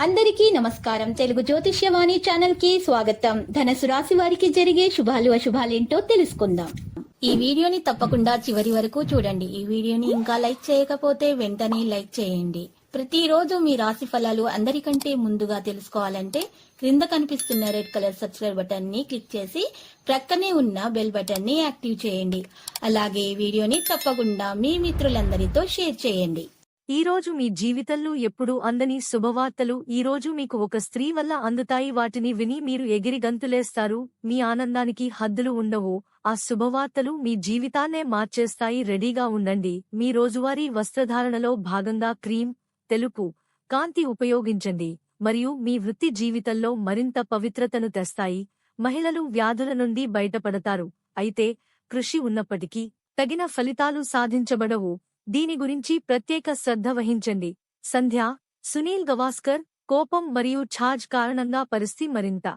అందరికీ నమస్కారం. తెలుగు జ్యోతిష్యవాణి ఛానల్ కి స్వాగతం. ధనుసు రాశి వారికి జరిగే శుభాలు అశుభాలేంటో తెలుసుకుందాం. ఈ వీడియోని తప్పకుండా చివరి వరకు చూడండి. ఈ వీడియోని ఇంకా లైక్ చేయకపోతే వెంటనే లైక్ చేయండి. ప్రతిరోజు మీ రాశి ఫలాలు అందరికంటే ముందుగా తెలుసుకోవాలంటే క్రింద కనిపిస్తున్న రెడ్ కలర్ సబ్స్క్రైబ్ బటన్ ని క్లిక్ చేసి ప్రక్కనే ఉన్న బెల్ బటన్ ని యాక్టివ్ చేయండి. అలాగే ఈ వీడియోని తప్పకుండా మీ మిత్రులందరితో షేర్ చేయండి. ఈ రోజు మీ జీవితంలో ఎప్పుడూ అందని శుభవార్తలు ఈ రోజు మీకు ఒక స్త్రీ వల్ల అందుతాయి. వాటిని విని మీరు ఎగిరి గంతులేస్తారు. మీ ఆనందానికి హద్దులు ఉండవు. ఆ శుభవార్తలు మీ జీవితాన్నే మార్చేస్తాయి. రెడీగా ఉండండి. మీ రోజువారీ వస్త్రధారణలో భాగంగా క్రీమ్, తెలుపు, కాంతి ఉపయోగించండి మరియు మీ వృత్తి జీవితంలో మరింత పవిత్రతను తెస్తాయి. మహిళలు వ్యాధుల నుండి బయటపడతారు. అయితే కృషి ఉన్నప్పటికీ తగిన ఫలితాలు సాధించబడవు. దీని గురించి ప్రత్యేక శ్రద్ధ వహించండి. సంధ్య, సునీల్ గవాస్కర్, కోపం మరియు ఛార్జ్ కారణంగా పరిస్థితి మరింత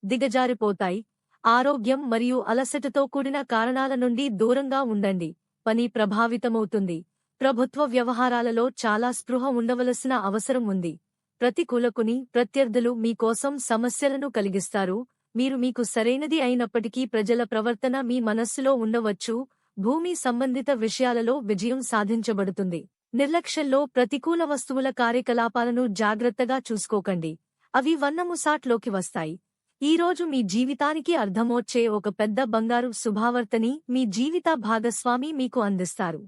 దిగజారిపోతాయి. ఆరోగ్యం మరియు అలసటతో కూడిన కారణాల నుండి దూరంగా ఉండండి. పని ప్రభావితమవుతుంది. ప్రభుత్వ వ్యవహారాలలో చాలా స్పృహ ఉండవలసిన అవసరం ఉంది. ప్రతికూలకుని ప్రత్యర్థులు మీకోసం సమస్యలను కలిగిస్తారు. మీరు మీకు సరైనది అయినప్పటికీ ప్రజల ప్రవర్తన మీ మనస్సులో ఉండవచ్చు. భూమి సంబంధిత విషయాలలో విజయం సాధించబడుతుంది. నిర్లక్ష్యంలో ప్రతికూల వస్తువుల కార్యకలాపాలను జాగ్రత్తగా చూసుకోకండి. అవి వన్నముసాట్లోకి వస్తాయి. ఈ రోజు మీ జీవితానికి అర్థమొచ్చే ఒక పెద్ద బంగారు శుభవార్తని మీ జీవిత భాగస్వామి మీకు అందిస్తారు.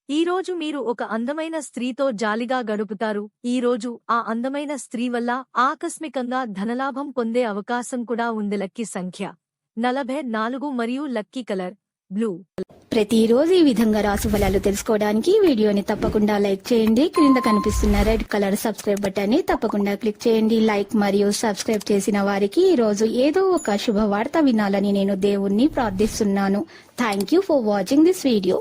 ఈ రోజు మీరు ఒక అందమైన స్త్రీతో జాలిగా గడుపుతారు. ఈ రోజు ఆ అందమైన స్త్రీ వల్ల ఆకస్మికంగా ధనలాభం పొందే అవకాశం కూడా ఉంది. లక్కీ సంఖ్య 44 మరియు లక్కీ కలర్ బ్లూ. ప్రతిరోజు ఈ విధంగా రాశి ఫలాలు తెలుసుకోవడానికి వీడియోని తప్పకుండా లైక్ చేయండి. క్రింద కనిపిస్తున్న రెడ్ కలర్ సబ్స్క్రైబ్ బటన్ ని తప్పకుండా క్లిక్ చేయండి. లైక్ మరియు సబ్స్క్రైబ్ చేసిన వారికి ఈ రోజు ఏదో ఒక శుభవార్త వినాలని నేను దేవుణ్ణి ప్రార్థిస్తున్నాను. Thank you for watching this video.